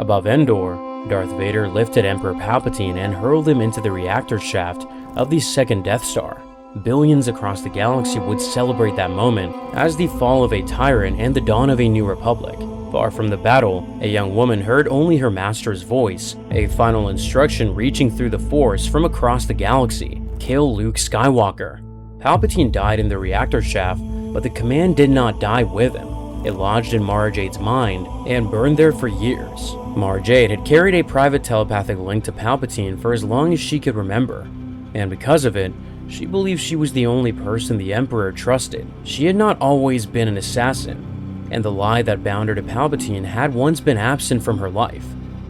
Above Endor, Darth Vader lifted Emperor Palpatine and hurled him into the reactor shaft of the second Death Star. Billions across the galaxy would celebrate that moment as the fall of a tyrant and the dawn of a new republic. Far from the battle, a young woman heard only her master's voice, a final instruction reaching through the Force from across the galaxy: kill Luke Skywalker. Palpatine died in the reactor shaft, but the command did not die with him. It lodged in Mara Jade's mind and burned there for years. Mara Jade had carried a private telepathic link to Palpatine for as long as she could remember, and because of it, she believed she was the only person the Emperor trusted. She had not always been an assassin, and the lie that bound her to Palpatine had once been absent from her life.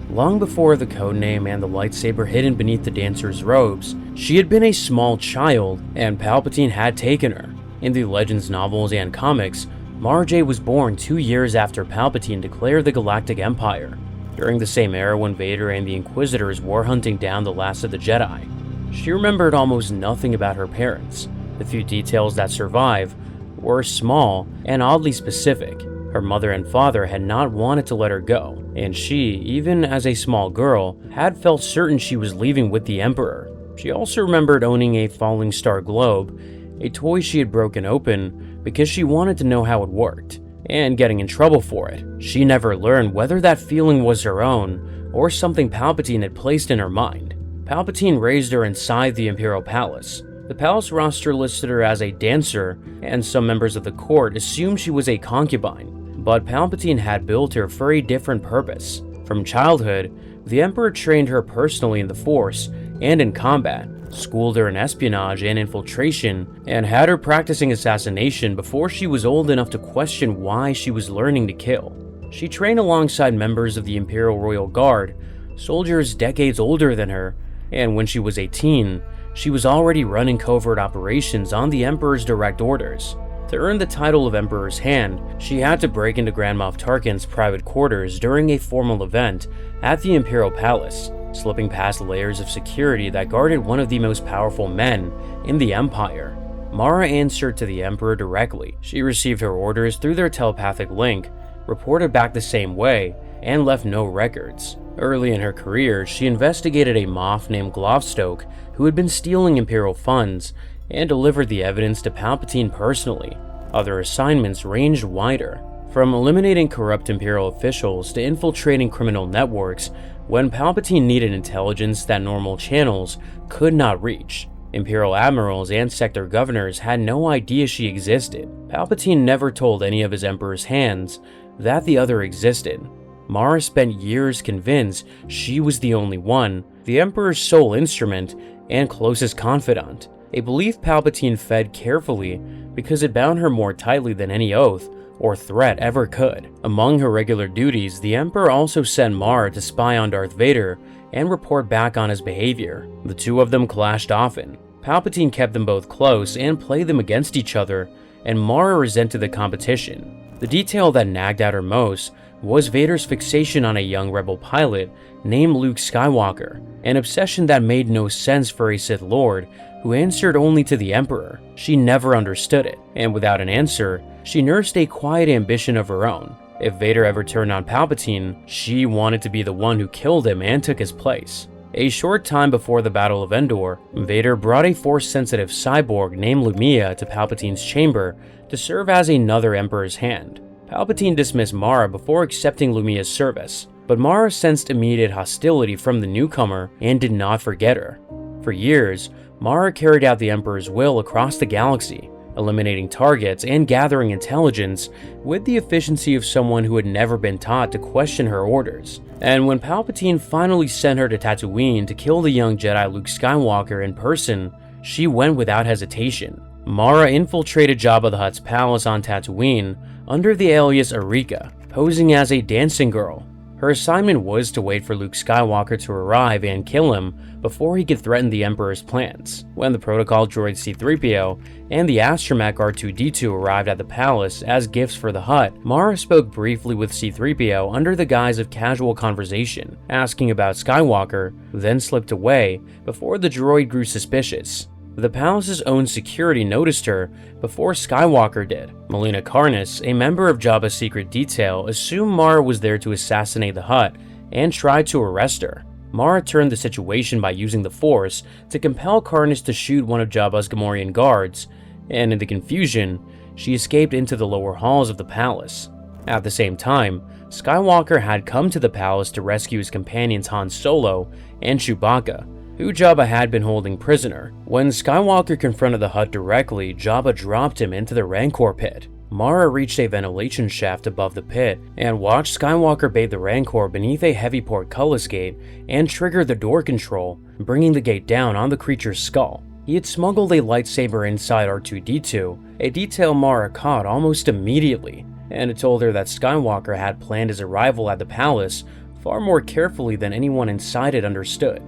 Long before the codename and the lightsaber hidden beneath the dancer's robes, she had been a small child, and Palpatine had taken her. In the Legends novels and comics, Mara Jade was born 2 years after Palpatine declared the Galactic Empire, during the same era when Vader and the Inquisitors were hunting down the last of the Jedi. She remembered almost nothing about her parents. The few details that survive were small and oddly specific. Her mother and father had not wanted to let her go, and she, even as a small girl, had felt certain she was leaving with the Emperor. She also remembered owning a falling star globe, a toy she had broken open because she wanted to know how it worked, and getting in trouble for it. She never learned whether that feeling was her own or something Palpatine had placed in her mind. Palpatine raised her inside the Imperial Palace. The palace roster listed her as a dancer, and some members of the court assumed she was a concubine. But Palpatine had built her for a different purpose. From childhood, the Emperor trained her personally in the Force and in combat, schooled her in espionage and infiltration, and had her practicing assassination before she was old enough to question why she was learning to kill. She trained alongside members of the Imperial Royal Guard, soldiers decades older than her, and when she was 18, she was already running covert operations on the Emperor's direct orders. To earn the title of Emperor's Hand, she had to break into Grand Moff Tarkin's private quarters during a formal event at the Imperial Palace, slipping past layers of security that guarded one of the most powerful men in the Empire. Mara answered to the Emperor directly. She received her orders through their telepathic link, reported back the same way, and left no records. Early in her career, she investigated a Moff named Glovstoke who had been stealing Imperial funds and delivered the evidence to Palpatine personally. Other assignments ranged wider, from eliminating corrupt Imperial officials to infiltrating criminal networks when Palpatine needed intelligence that normal channels could not reach. Imperial admirals and sector governors had no idea she existed. Palpatine never told any of his Emperor's hands that the other existed. Mara spent years convinced she was the only one, the Emperor's sole instrument and closest confidant, a belief Palpatine fed carefully because it bound her more tightly than any oath or threat ever could. Among her regular duties, the Emperor also sent Mara to spy on Darth Vader and report back on his behavior. The two of them clashed often. Palpatine kept them both close and played them against each other, and Mara resented the competition. The detail that nagged at her most was Vader's fixation on a young rebel pilot named Luke Skywalker, an obsession that made no sense for a Sith Lord who answered only to the Emperor. She never understood it, and without an answer, she nursed a quiet ambition of her own. If Vader ever turned on Palpatine, she wanted to be the one who killed him and took his place. A short time before the Battle of Endor, Vader brought a Force-sensitive cyborg named Lumia to Palpatine's chamber to serve as another Emperor's hand. Palpatine dismissed Mara before accepting Lumia's service, but Mara sensed immediate hostility from the newcomer and did not forget her. For years, Mara carried out the Emperor's will across the galaxy, eliminating targets and gathering intelligence with the efficiency of someone who had never been taught to question her orders. And when Palpatine finally sent her to Tatooine to kill the young Jedi Luke Skywalker in person, she went without hesitation. Mara infiltrated Jabba the Hutt's palace on Tatooine under the alias Erika, posing as a dancing girl. Her assignment was to wait for Luke Skywalker to arrive and kill him before he could threaten the Emperor's plans. When the protocol droid C-3PO and the astromech R2-D2 arrived at the palace as gifts for the Hutt, Mara spoke briefly with C-3PO under the guise of casual conversation, asking about Skywalker, then slipped away before the droid grew suspicious. The palace's own security noticed her before Skywalker did. Melina Karnas, a member of Jabba's secret detail, assumed Mara was there to assassinate the Hutt and tried to arrest her. Mara turned the situation by using the Force to compel Karnus to shoot one of Jabba's Gamorrean guards, and in the confusion, she escaped into the lower halls of the palace. At the same time, Skywalker had come to the palace to rescue his companions Han Solo and Chewbacca, who Jabba had been holding prisoner. When Skywalker confronted the Hutt directly, Jabba dropped him into the Rancor pit. Mara reached a ventilation shaft above the pit and watched Skywalker bait the Rancor beneath a heavy portcullis gate and trigger the door control, bringing the gate down on the creature's skull. He had smuggled a lightsaber inside R2-D2, a detail Mara caught almost immediately, and it told her that Skywalker had planned his arrival at the palace far more carefully than anyone inside it understood.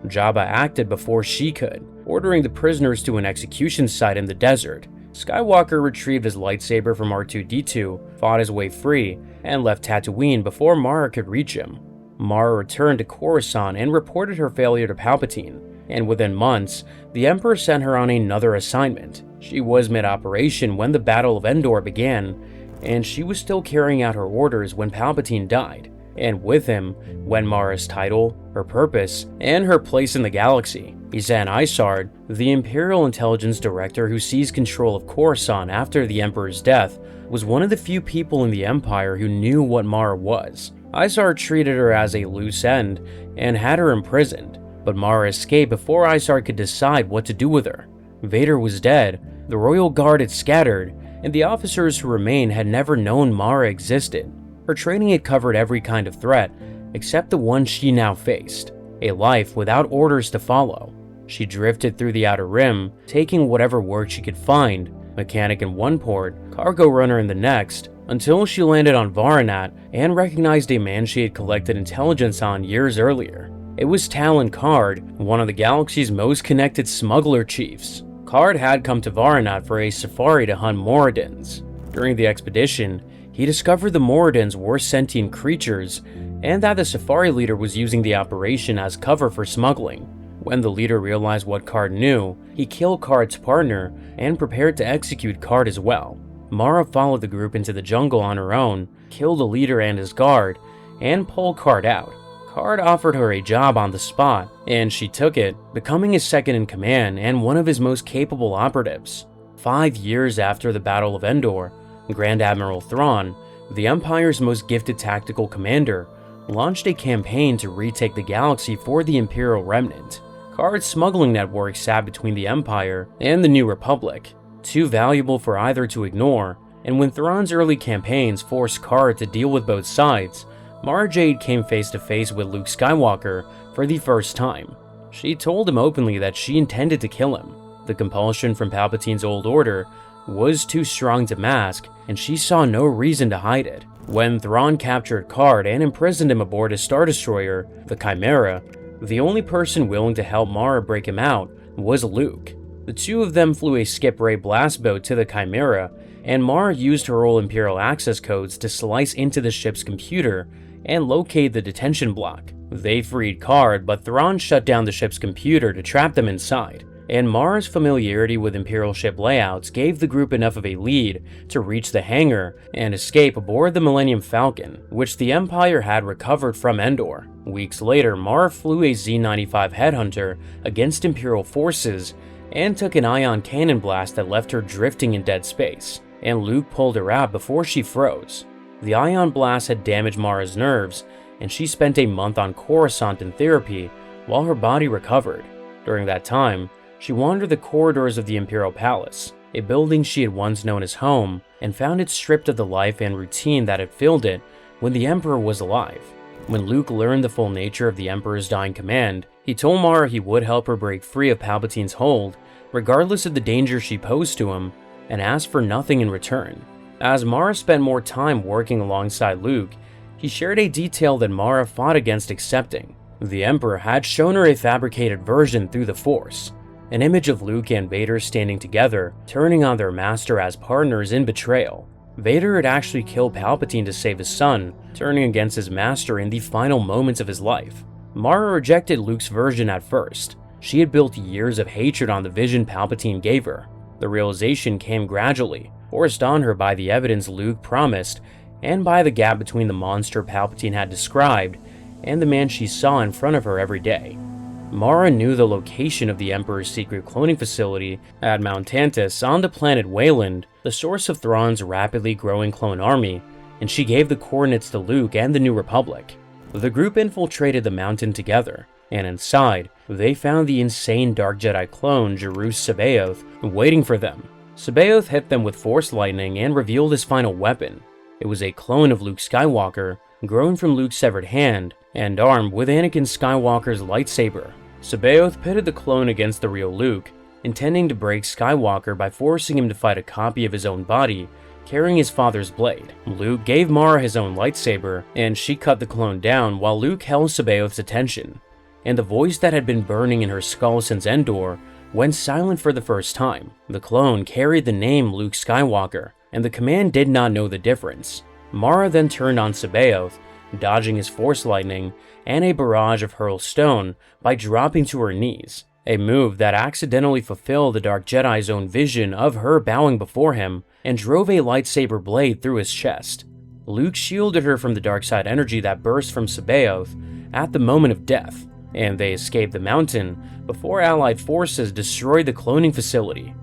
Jabba acted before she could, ordering the prisoners to an execution site in the desert. Skywalker retrieved his lightsaber from R2-D2, fought his way free, and left Tatooine before Mara could reach him. Mara returned to Coruscant and reported her failure to Palpatine, and within months, the Emperor sent her on another assignment. She was mid-operation when the Battle of Endor began, and she was still carrying out her orders when Palpatine died, and with him went Mara's title, her purpose, and her place in the galaxy. Zahn Isard, the Imperial Intelligence Director who seized control of Coruscant after the Emperor's death, was one of the few people in the Empire who knew what Mara was. Isard treated her as a loose end and had her imprisoned, but Mara escaped before Isard could decide what to do with her. Vader was dead, the Royal Guard had scattered, and the officers who remained had never known Mara existed. Her training had covered every kind of threat, except the one she now faced, a life without orders to follow. She drifted through the Outer Rim, taking whatever work she could find, mechanic in one port, cargo runner in the next, until she landed on Varanat and recognized a man she had collected intelligence on years earlier. It was Talon Karrde, one of the galaxy's most connected smuggler chiefs. Karrde had come to Varanat for a safari to hunt Moradins. During the expedition, he discovered the Moradins were sentient creatures, and that the safari leader was using the operation as cover for smuggling. When the leader realized what Karrde knew, he killed Karrde's partner and prepared to execute Karrde as well. Mara followed the group into the jungle on her own, killed the leader and his guard, and pulled Karrde out. Karrde offered her a job on the spot, and she took it, becoming his second-in-command and one of his most capable operatives. 5 years after the Battle of Endor, Grand Admiral Thrawn, the Empire's most gifted tactical commander, launched a campaign to retake the galaxy for the Imperial Remnant. Karrde's smuggling network sat between the Empire and the New Republic, too valuable for either to ignore, and when Thrawn's early campaigns forced Karrde to deal with both sides, Mara Jade came face to face with Luke Skywalker for the first time. She told him openly that she intended to kill him. The compulsion from Palpatine's old order was too strong to mask, and she saw no reason to hide it. When Thrawn captured Karrde and imprisoned him aboard his Star Destroyer, the Chimera, the only person willing to help Mara break him out was Luke. The two of them flew a skip ray blast boat to the Chimera, and Mara used her old Imperial access codes to slice into the ship's computer and locate the detention block. They freed Karrde, but Thrawn shut down the ship's computer to trap them inside, and Mara's familiarity with Imperial ship layouts gave the group enough of a lead to reach the hangar and escape aboard the Millennium Falcon, which the Empire had recovered from Endor. Weeks later, Mara flew a Z-95 Headhunter against Imperial forces and took an ion cannon blast that left her drifting in dead space, and Luke pulled her out before she froze. The ion blast had damaged Mara's nerves, and she spent a month on Coruscant in therapy while her body recovered. During that time, she wandered the corridors of the Imperial Palace, a building she had once known as home, and found it stripped of the life and routine that had filled it when the Emperor was alive. When Luke learned the full nature of the Emperor's dying command, he told Mara he would help her break free of Palpatine's hold, regardless of the danger she posed to him, and asked for nothing in return. As Mara spent more time working alongside Luke, he shared a detail that Mara fought against accepting. The Emperor had shown her a fabricated version through the Force, an image of Luke and Vader standing together, turning on their master as partners in betrayal. Vader had actually killed Palpatine to save his son, turning against his master in the final moments of his life. Mara rejected Luke's version at first. She had built years of hatred on the vision Palpatine gave her. The realization came gradually, forced on her by the evidence Luke promised, and by the gap between the monster Palpatine had described and the man she saw in front of her every day. Mara knew the location of the Emperor's secret cloning facility at Mount Tantus on the planet Wayland, the source of Thrawn's rapidly growing clone army, and she gave the coordinates to Luke and the New Republic. The group infiltrated the mountain together, and inside, they found the insane Dark Jedi clone Jerus Sabaoth waiting for them. Sabaoth hit them with Force lightning and revealed his final weapon. It was a clone of Luke Skywalker, grown from Luke's severed hand, and armed with Anakin Skywalker's lightsaber. Sabaoth pitted the clone against the real Luke, intending to break Skywalker by forcing him to fight a copy of his own body, carrying his father's blade. Luke gave Mara his own lightsaber, and she cut the clone down while Luke held Sabaoth's attention. And the voice that had been burning in her skull since Endor went silent for the first time. The clone carried the name Luke Skywalker, and the command did not know the difference. Mara then turned on Sabaoth, dodging his Force lightning and a barrage of hurl stone by dropping to her knees, a move that accidentally fulfilled the Dark Jedi's own vision of her bowing before him and drove a lightsaber blade through his chest. Luke shielded her from the dark side energy that burst from Sabaoth at the moment of death, and they escaped the mountain before Allied forces destroyed the cloning facility.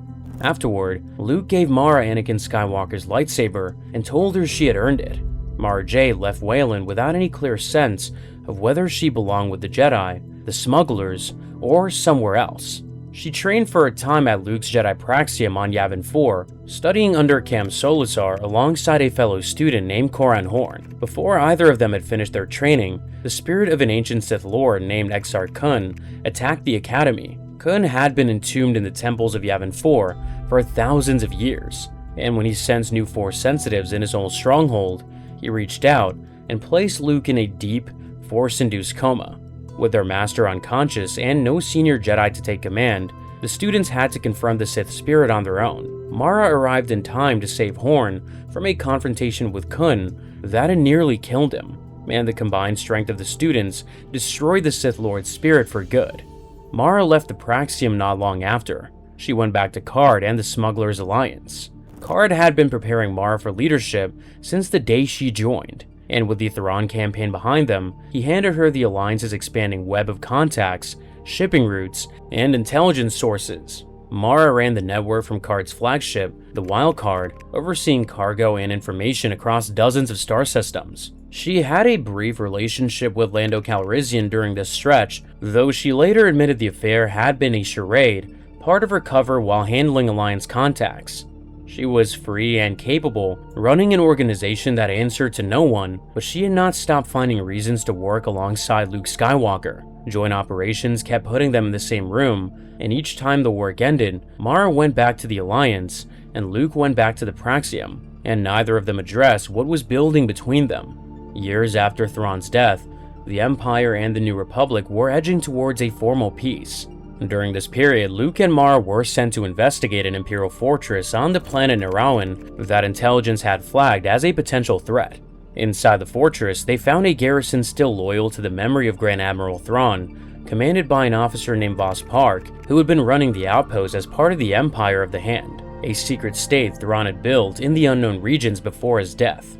Afterward, Luke gave Mara Anakin Skywalker's lightsaber and told her she had earned it. Mara Jade left Wayland without any clear sense of whether she belonged with the Jedi, the smugglers, or somewhere else. She trained for a time at Luke's Jedi Praxium on Yavin 4, studying under Cam Solusar alongside a fellow student named Koran Horn. Before either of them had finished their training, the spirit of an ancient Sith Lord named Exar Kun attacked the academy. Kun had been entombed in the temples of Yavin 4 for thousands of years, and when he sensed new Force sensitives in his old stronghold, he reached out and placed Luke in a deep, Force-induced coma. With their master unconscious and no senior Jedi to take command, the students had to confront the Sith spirit on their own. Mara arrived in time to save Horn from a confrontation with Kun that had nearly killed him, and the combined strength of the students destroyed the Sith Lord's spirit for good. Mara left the Praxium not long after. She went back to Card and the Smugglers' Alliance. Card had been preparing Mara for leadership since the day she joined, and with the Thrawn campaign behind them, he handed her the Alliance's expanding web of contacts, shipping routes, and intelligence sources. Mara ran the network from Card's flagship, the Wild Card, overseeing cargo and information across dozens of star systems. She had a brief relationship with Lando Calrissian during this stretch, though she later admitted the affair had been a charade, part of her cover while handling Alliance contacts. She was free and capable, running an organization that answered to no one, but she had not stopped finding reasons to work alongside Luke Skywalker. Joint operations kept putting them in the same room, and each time the work ended, Mara went back to the Alliance, and Luke went back to the Praxium, and neither of them addressed what was building between them. Years after Thrawn's death, the Empire and the New Republic were edging towards a formal peace. During this period, Luke and Mara were sent to investigate an Imperial fortress on the planet Narawan that intelligence had flagged as a potential threat. Inside the fortress, they found a garrison still loyal to the memory of Grand Admiral Thrawn, commanded by an officer named Voss Park, who had been running the outpost as part of the Empire of the Hand, a secret state Thrawn had built in the unknown regions before his death.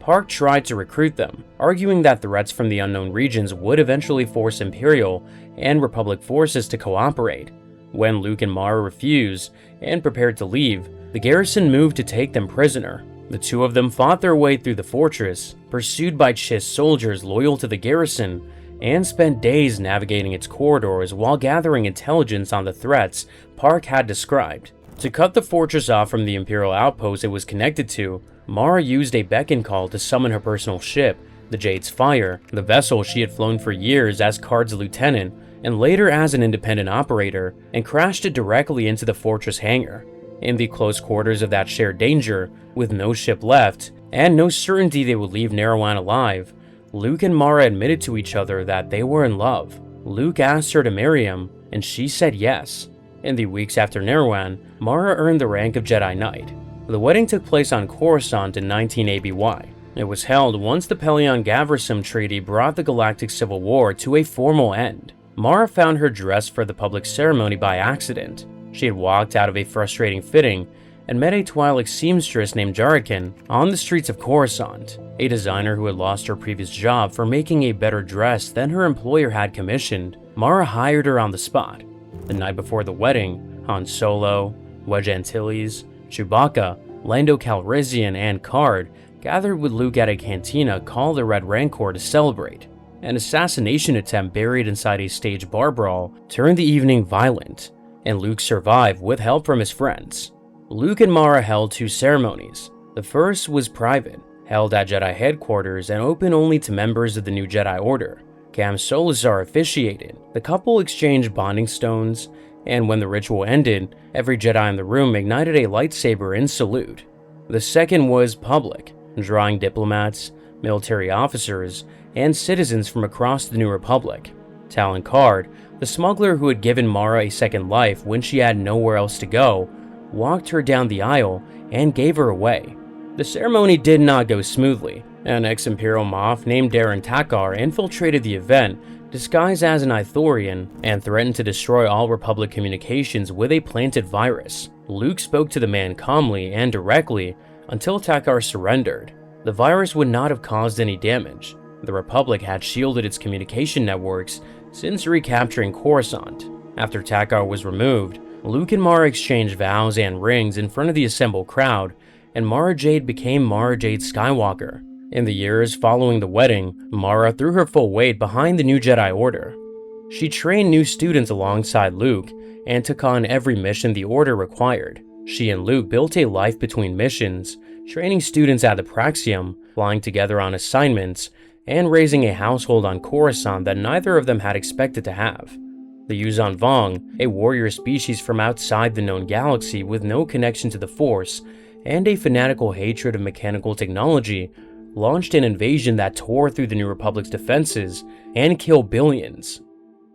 Park tried to recruit them, arguing that threats from the unknown regions would eventually force Imperial and Republic forces to cooperate. When Luke and Mara refused and prepared to leave, the garrison moved to take them prisoner. The two of them fought their way through the fortress, pursued by Chiss soldiers loyal to the garrison, and spent days navigating its corridors while gathering intelligence on the threats Park had described. To cut the fortress off from the Imperial outpost it was connected to, Mara used a beacon call to summon her personal ship, the Jade's Fire, the vessel she had flown for years as Card's lieutenant and later as an independent operator, and crashed it directly into the fortress hangar. In the close quarters of that shared danger, with no ship left, and no certainty they would leave Narawan alive, Luke and Mara admitted to each other that they were in love. Luke asked her to marry him, and she said yes. In the weeks after Narawan, Mara earned the rank of Jedi Knight. The wedding took place on Coruscant in 19 ABY. It was held once the Pelion-Gavrisum Treaty brought the Galactic Civil War to a formal end. Mara found her dressed for the public ceremony by accident. She had walked out of a frustrating fitting and met a Twi'lek seamstress named Jarakin on the streets of Coruscant. a designer who had lost her previous job for making a better dress than her employer had commissioned. Mara hired her on the spot. The night before the wedding, Han Solo, Wedge Antilles, Chewbacca, Lando Calrissian, and Card gathered with Luke at a cantina called the Red Rancor to celebrate. An assassination attempt buried inside a staged bar brawl turned the evening violent, and Luke survived with help from his friends. Luke and Mara held two ceremonies. The first was private, held at Jedi headquarters and open only to members of the new Jedi Order. Cam Solazar officiated. The couple exchanged bonding stones, and when the ritual ended, every Jedi in the room ignited a lightsaber in salute. The second was public, drawing diplomats, military officers, and citizens from across the New Republic. Talon Card, the smuggler who had given Mara a second life when she had nowhere else to go, walked her down the aisle and gave her away. The ceremony did not go smoothly. An ex-Imperial Moff named Darren Takar infiltrated the event, disguised as an Ithorian, and threatened to destroy all Republic communications with a planted virus. Luke spoke to the man calmly and directly until Takar surrendered. The virus would not have caused any damage. The Republic had shielded its communication networks since recapturing Coruscant. After Takar was removed, Luke and Mara exchanged vows and rings in front of the assembled crowd, and Mara Jade became Mara Jade Skywalker. In the years following the wedding, Mara threw her full weight behind the new Jedi Order. She trained new students alongside Luke and took on every mission the Order required. She and Luke built a life between missions, training students at the Praxium, flying together on assignments, and raising a household on Coruscant that neither of them had expected to have. The Yuuzhan Vong, a warrior species from outside the known galaxy with no connection to the Force and a fanatical hatred of mechanical technology, launched an invasion that tore through the New Republic's defenses and killed billions.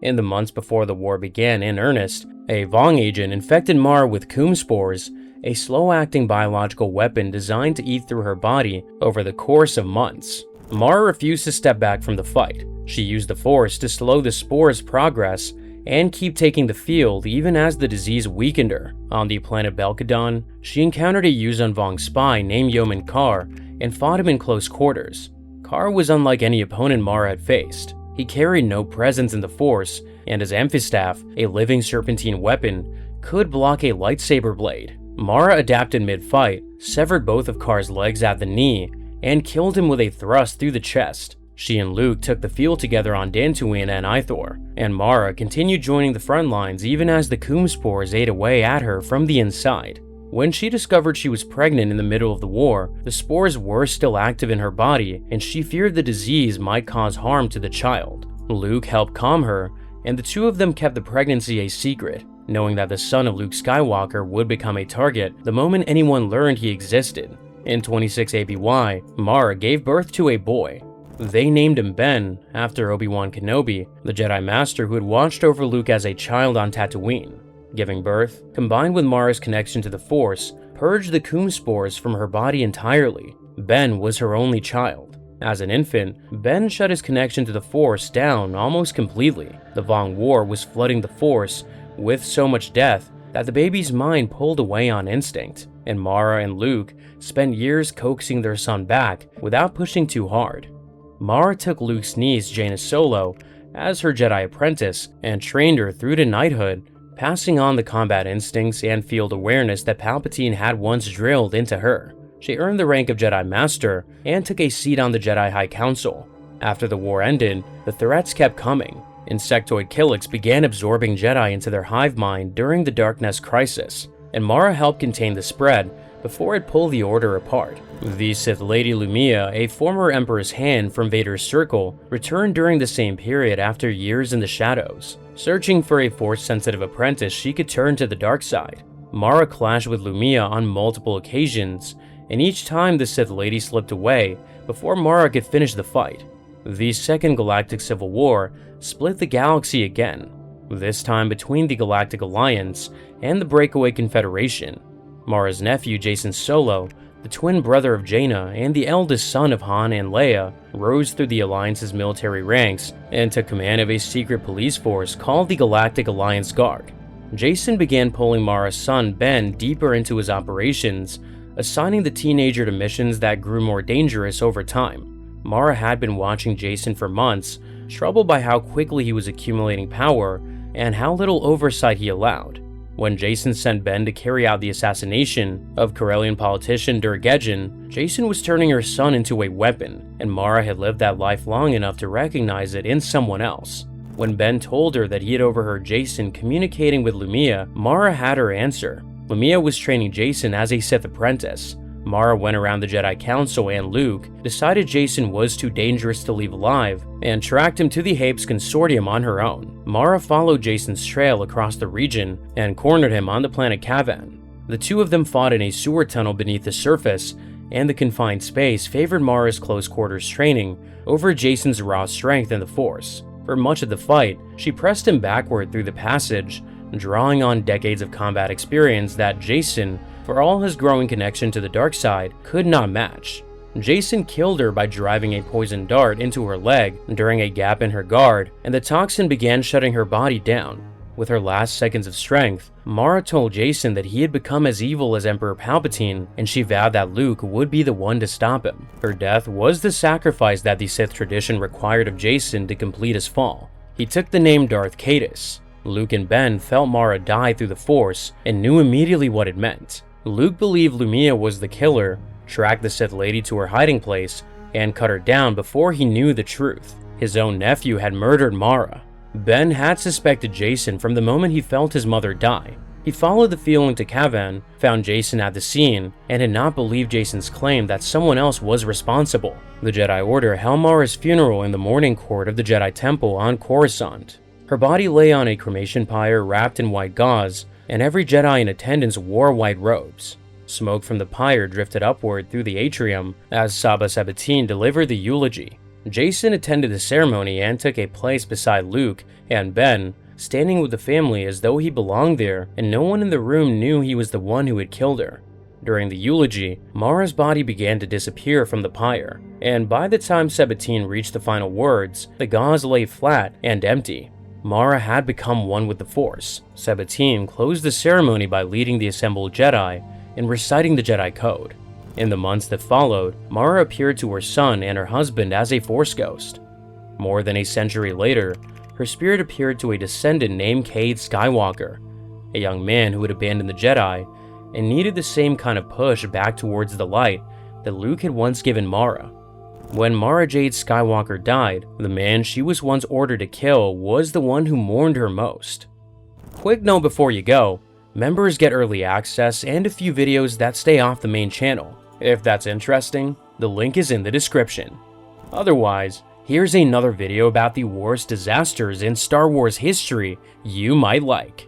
In the months before the war began in earnest, a Vong agent infected Mara with Coom spores, a slow-acting biological weapon designed to eat through her body over the course of months. Mara refused to step back from the fight. She used the Force to slow the spore's progress and keep taking the field even as the disease weakened her. On the planet Belkadon, she encountered a Yuuzhan Vong spy named Yeoman Kar and fought him in close quarters. Kar was unlike any opponent Mara had faced. He carried no presence in the Force, and his amphistaff, a living serpentine weapon, could block a lightsaber blade. Mara adapted mid-fight, severed both of Kar's legs at the knee, and killed him with a thrust through the chest. She and Luke took the field together on Dantooine and Ithor, and Mara continued joining the front lines even as the Coom spores ate away at her from the inside. When she discovered she was pregnant in the middle of the war, the spores were still active in her body, and she feared the disease might cause harm to the child. Luke helped calm her, and the two of them kept the pregnancy a secret, knowing that the son of Luke Skywalker would become a target the moment anyone learned he existed. In 26 ABY, Mara gave birth to a boy. They named him Ben, after Obi-Wan Kenobi, the Jedi Master who had watched over Luke as a child on Tatooine. Giving birth, combined with Mara's connection to the Force, purged the Coom spores from her body entirely. Ben was her only child. As an infant, Ben shut his connection to the Force down almost completely. The Vong War was flooding the Force with so much death that the baby's mind pulled away on instinct, and Mara and Luke spent years coaxing their son back without pushing too hard. Mara took Luke's niece, Jaina Solo, as her Jedi apprentice and trained her through to knighthood, passing on the combat instincts and field awareness that Palpatine had once drilled into her. She earned the rank of Jedi Master and took a seat on the Jedi High Council. After the war ended, the threats kept coming. Insectoid Killiks began absorbing Jedi into their hive mind during the Darkness Crisis, and Mara helped contain the spread before it pulled the Order apart. The Sith Lady Lumia, a former Emperor's hand from Vader's circle, returned during the same period after years in the shadows. Searching for a Force-sensitive apprentice she could turn to the dark side, Mara clashed with Lumia on multiple occasions, and each time the Sith Lady slipped away before Mara could finish the fight. The Second Galactic Civil War split the galaxy again, this time between the Galactic Alliance and the Breakaway Confederation. Mara's nephew Jacen Solo, the twin brother of Jaina and the eldest son of Han and Leia, rose through the Alliance's military ranks and took command of a secret police force called the Galactic Alliance Guard. Jacen began pulling Mara's son Ben deeper into his operations, assigning the teenager to missions that grew more dangerous over time. Mara had been watching Jacen for months, troubled by how quickly he was accumulating power and how little oversight he allowed. When Jacen sent Ben to carry out the assassination of Corellian politician Durgeddon, Jacen was turning her son into a weapon, and Mara had lived that life long enough to recognize it in someone else. When Ben told her that he had overheard Jacen communicating with Lumia, Mara had her answer. Lumia was training Jacen as a Sith apprentice. Mara went around the Jedi Council and Luke, decided Jacen was too dangerous to leave alive, and tracked him to the Hapes Consortium on her own. Mara followed Jacen's trail across the region and cornered him on the planet Kavan. The two of them fought in a sewer tunnel beneath the surface, and the confined space favored Mara's close quarters training over Jacen's raw strength in the Force. For much of the fight, she pressed him backward through the passage, drawing on decades of combat experience that Jacen, for all his growing connection to the dark side, could not match. Jacen killed her by driving a poisoned dart into her leg during a gap in her guard, and the toxin began shutting her body down. With her last seconds of strength, Mara told Jacen that he had become as evil as Emperor Palpatine, and she vowed that Luke would be the one to stop him. Her death was the sacrifice that the Sith tradition required of Jacen to complete his fall. He took the name Darth Caedus. Luke and Ben felt Mara die through the Force and knew immediately what it meant. Luke believed Lumia was the killer, tracked the Sith Lady to her hiding place, and cut her down before he knew the truth. His own nephew had murdered Mara. Ben had suspected Jacen from the moment he felt his mother die. He followed the feeling to Kavan, found Jacen at the scene, and had not believed Jacen's claim that someone else was responsible. The Jedi Order held Mara's funeral in the morning court of the Jedi Temple on Coruscant. Her body lay on a cremation pyre wrapped in white gauze, and every Jedi in attendance wore white robes. Smoke from the pyre drifted upward through the atrium as Saba Sabatine delivered the eulogy. Jacen attended the ceremony and took a place beside Luke and Ben, standing with the family as though he belonged there, and no one in the room knew he was the one who had killed her. During the eulogy, Mara's body began to disappear from the pyre, and by the time Sabatine reached the final words, the gauze lay flat and empty. Mara had become one with the Force. Sabatine closed the ceremony by leading the assembled Jedi and reciting the Jedi Code. In the months that followed, Mara appeared to her son and her husband as a Force ghost. More than a century later, her spirit appeared to a descendant named Cade Skywalker, a young man who had abandoned the Jedi and needed the same kind of push back towards the light that Luke had once given Mara. When Mara Jade Skywalker died, the man she was once ordered to kill was the one who mourned her most. Quick note before you go, members get early access and a few videos that stay off the main channel. If that's interesting, the link is in the description. Otherwise, here's another video about the worst disasters in Star Wars history you might like.